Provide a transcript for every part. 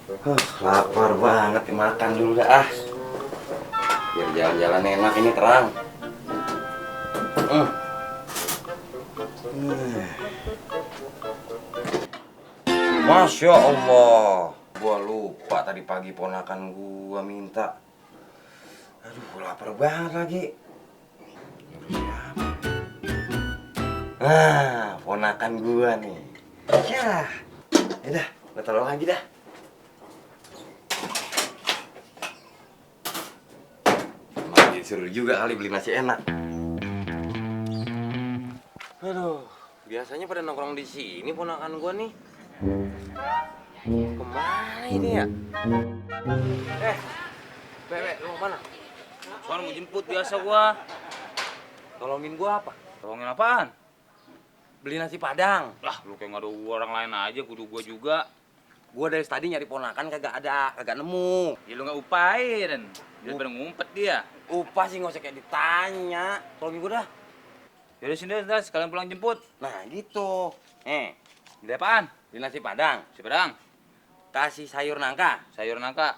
Lapar banget, makan dulu dah. Biar jalan-jalan enak ini terang. Masya Allah, gua lupa tadi pagi ponakan gua minta. Aduh, lapar banget lagi. Nah, ponakan gua nih. Ya, udah, gua tolong lagi dah. Emang disuruh juga kali beli nasi enak. Aduh, biasanya pada nongkrong di sini ponakan gua nih. Kemana ini ya? Bebe, lu mau mana? Soalnya mau jemput biasa gua. Tolongin gua apa? Tolongin apaan? Beli nasi Padang. Lah, lu kayak ngadu orang lain aja, kudu gua juga. Gua dari tadi nyari ponakan kagak ada, kagak nemu. Ya lu nggak upain. Dia pada ngumpet dia. Upah sih nggak usah kayak ditanya. Tolongin gua dah. Yaudah sini dah, sekalian pulang jemput. Nah gitu. Beli apaan? Beli nasi Padang. Si Padang, Kasih sayur nangka. sayur nangka,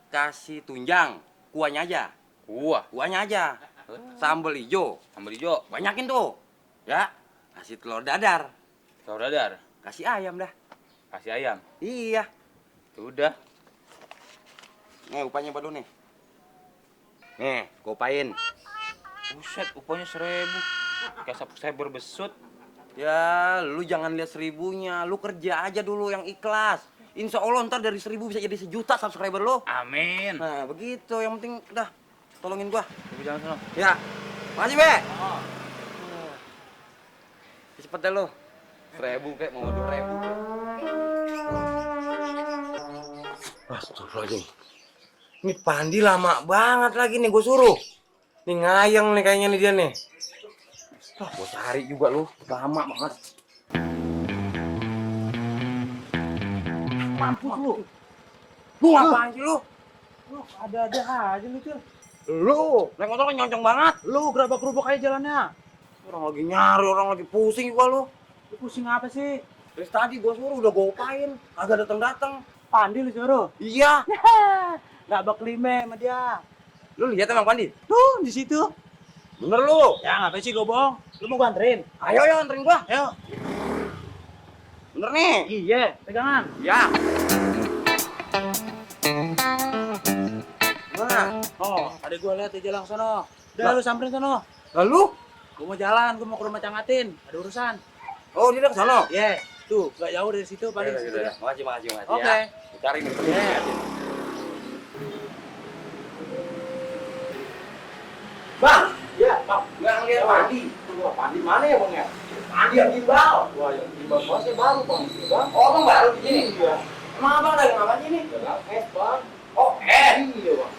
Kasih tunjang. Kuahnya aja. Kuahnya aja. Sambal hijau. sambal hijau, Banyakin tuh. Ya. Kasih telur dadar. telur dadar, Kasih ayam dah. kasih ayam. Iya. Udah. Nih upahnya baru nih. Nih, gua upain. Buset, upahnya 1.000. Kayak subscriber besut. Ya, lu jangan lihat 1.000-nya. Lu kerja aja dulu yang ikhlas. Insya Allah ntar dari 1.000 bisa jadi 1.000.000 subscriber lu. Amin. Nah, begitu. Yang penting udah tolongin gua. Tapi jangan sana. Ya. Makasih, Be. Oh. Cepet deh lu. 1.000 kek, mau 2.000 kek. Astagfirullahaladzim. Ini Pandi lama banget lagi nih gua suruh. Nih ngayang nih kayaknya nih dia nih. Gua cari juga lu. Lama banget. Mampus lu. Lu ngapain sih lu? Lu ada-ada aja lu, Cil. Lu, naik motor kan nyoncong banget. Lu gerabak-gerubuk aja jalannya. Orang lagi nyari, orang lagi pusing gua lu. Lu pusing apa sih? Dari tadi gua suruh udah gua upain, kagak datang-datang. Pandi lu suruh. Iya. Gak bak lime sama dia. Lu lihat emang Pandi? Tuh, di situ. Bener lu. Ya, ngapain sih gue bohong? Lu mau gua anterin? Ayo anterin gua. Ayo. Bener nih. Iya, pegangan. Ya. Mana? Oh, ada gua lihat di jalan sono. Udah Lah. lu samperin sono. Lalu? Gua mau jalan, gua mau ke rumah Cangatin. Ada urusan. Oh, dia udah ke sono. Iya. Tuh, gak jauh dari situ paling Udah, situ udah, ya. udah. Makasih Oke. ya. Cari nih. Iya. Bang, Iya, Bang. nggak ngeliat Pandi. Wah, Pandi mana ya, Bang ya? Pandi yang gimbal. Wah, yang timbang bosnya baru, Bang. Bang. Oh, abang baru di sini. Iya. Emang abang lagi ngapain ini? Jalan es, Bang. Oh, Iya, Bang.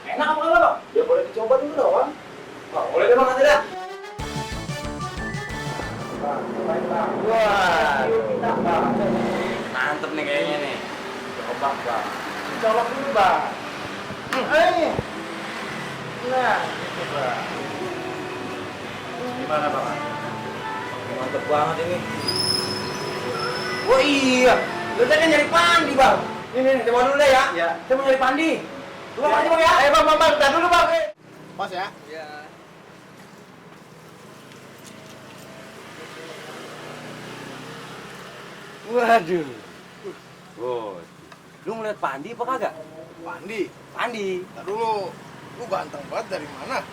enak apa enggak, Bang? Ya boleh dicoba dulu dong, Bang. Oh, boleh deh, Bang, nanti dah. Bang, cobain, Bang. Wah, Kita, Bang. mantep nih kayaknya nih. Coba, Bang. Dicolok dulu, Bang. Nah, gitu, Bang. Gimana, Bang? Mantep banget ini. Oh iya, lu tadi kan nyari Pandi, Bang. Nih, coba dulu deh ya. Iya. Saya mau nyari Pandi. Lu apa aja, Bang ya? Bang, bentar dulu, Bang. Mas ya. Iya. Waduh. Oh. Lu ngeliat Pandi apa kagak? Pandi, Pandi. ntar dulu, lu ganteng banget dari mana?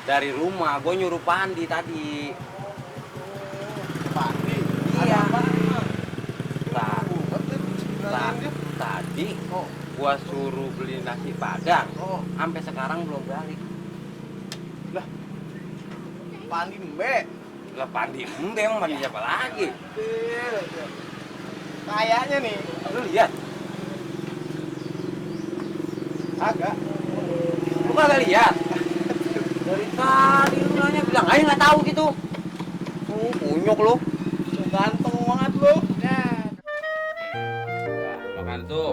Dari rumah, gue nyuruh Pandi tadi. Pandi, Iya. ada apaan, Bang? Nah, Buat deh, Nah, kenalan dia. tadi gua suruh beli nasi Padang, Oh, sampai sekarang belum balik. Pandi Mbe. Lah Pandi embe, emang Pandi siapa lagi? Kayaknya nih, Lu lihat? agak. Lu kagak lihat? Dari tadi lu nanya bilang aja nggak tahu gitu. Kunyuk lu. So ganteng banget lu. Makan tuh.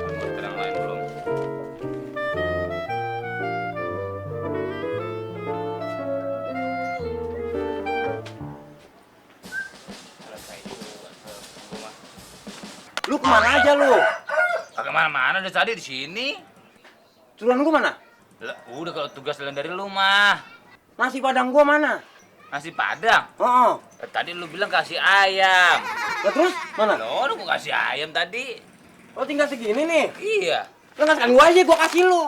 Mau terang lain belum? Selesai juga. Lu kemana aja lu? Kagak mana-mana dari tadi di sini. Curan gua mana? Lah, udah kalau tugas lain dari lu mah. Nasi padang gua mana? Nasi padang. Oh, Tadi lu bilang kasih ayam. lah terus mana? Loh, udah gua kasih ayam tadi. Oh tinggal segini nih. Iya. Lu nggak sekali gua aja gua kasih lu.